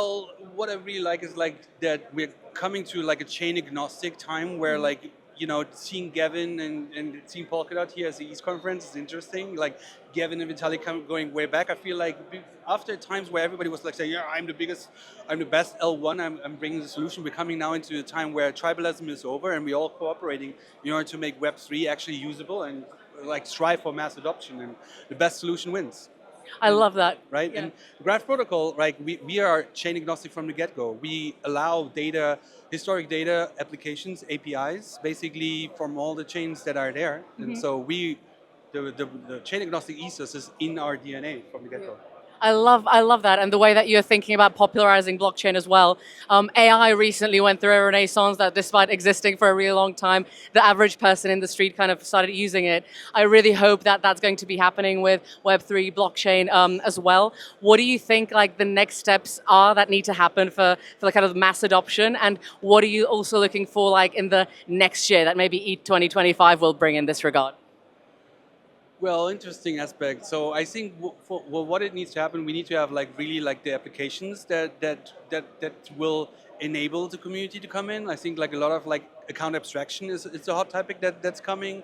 Well, what I really like is like that we're coming to like a chain agnostic time where like, seeing Gavin and seeing Polkadot here as the East conference is interesting. Like Gavin and Vitalik going way back. I feel like after times where everybody was like saying, yeah, I'm the biggest, I'm the best L1, I'm bringing the solution. We're coming now into a time where tribalism is over and we're all cooperating in order to make Web3 actually usable and like strive for mass adoption, and the best solution wins. I love that. Right? Yeah. And the Graph protocol, right, we are chain agnostic from the get-go. We allow data, historic data applications, APIs, basically from all the chains that are there. And so the chain agnostic ethos is in our DNA from the get-go. I love that, and the way that you're thinking about popularizing blockchain as well. AI recently went through a renaissance that, despite existing for a really long time, the average person in the street kind of started using it. I really hope that that's going to be happening with Web3 blockchain as well. What do you think like the next steps are that need to happen for the kind of mass adoption, and what are you also looking for like in the next year that maybe ETH 2025 will bring in this regard? Well, interesting aspect. So I think what it needs to happen, we need to have like really like the applications that will enable the community to come in. I think like a lot of like account abstraction is a hot topic that's coming.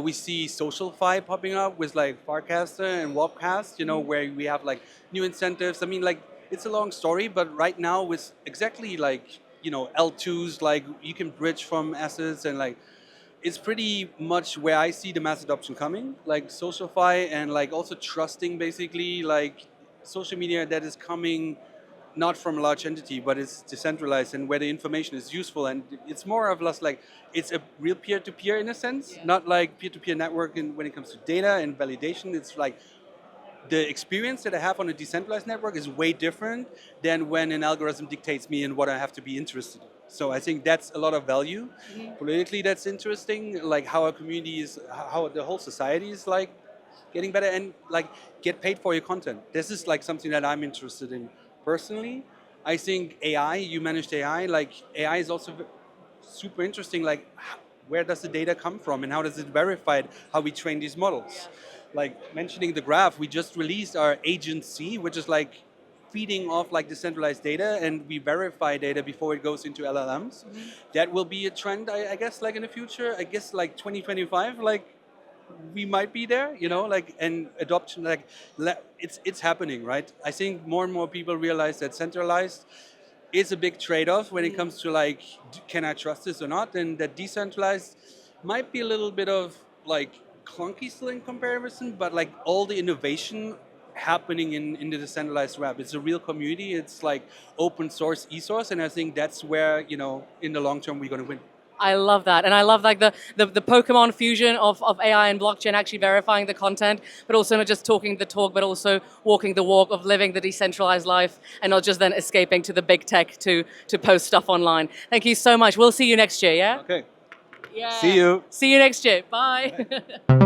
We see SocialFi popping up with like Farcaster and Wobcast, where we have like new incentives. I mean, like it's a long story, but right now with exactly like L2s, like you can bridge from assets and like. It's pretty much where I see the mass adoption coming, like SocialFi and like also trusting basically like social media that is coming not from a large entity, but it's decentralized and where the information is useful. And it's more of less like, it's a real peer-to-peer in a sense, not like peer-to-peer network when it comes to data and validation. It's like the experience that I have on a decentralized network is way different than when an algorithm dictates me in what I have to be interested in. So I think that's a lot of value. Politically, that's interesting, like how a community is, how the whole society is like getting better and like get paid for your content. This is like something that I'm interested in personally. I think AI, you managed AI, like AI is also super interesting, like where does the data come from and how does it verify it, how we train these models. Like mentioning the graph, we just released our agency, which is like feeding off like decentralized data, and we verify data before it goes into LLMs. That will be a trend, I guess, like in the future. I guess like 2025, like we might be there, like, and adoption, like it's happening, right? I think more and more people realize that centralized is a big trade-off when it comes to like, can I trust this or not? And that decentralized might be a little bit of like clunky still in comparison, but like all the innovation happening in the decentralized web. It's a real community. It's like open source e-source, and I think that's where in the long term we're going to win. I love that, and I love like the Pokemon fusion of AI and blockchain, actually verifying the content, but also not just talking the talk, but also walking the walk of living the decentralized life, and not just then escaping to the big tech to post stuff online. Thank you so much. We'll see you next year. Yeah. Okay. Yeah. See you. See you next year. Bye.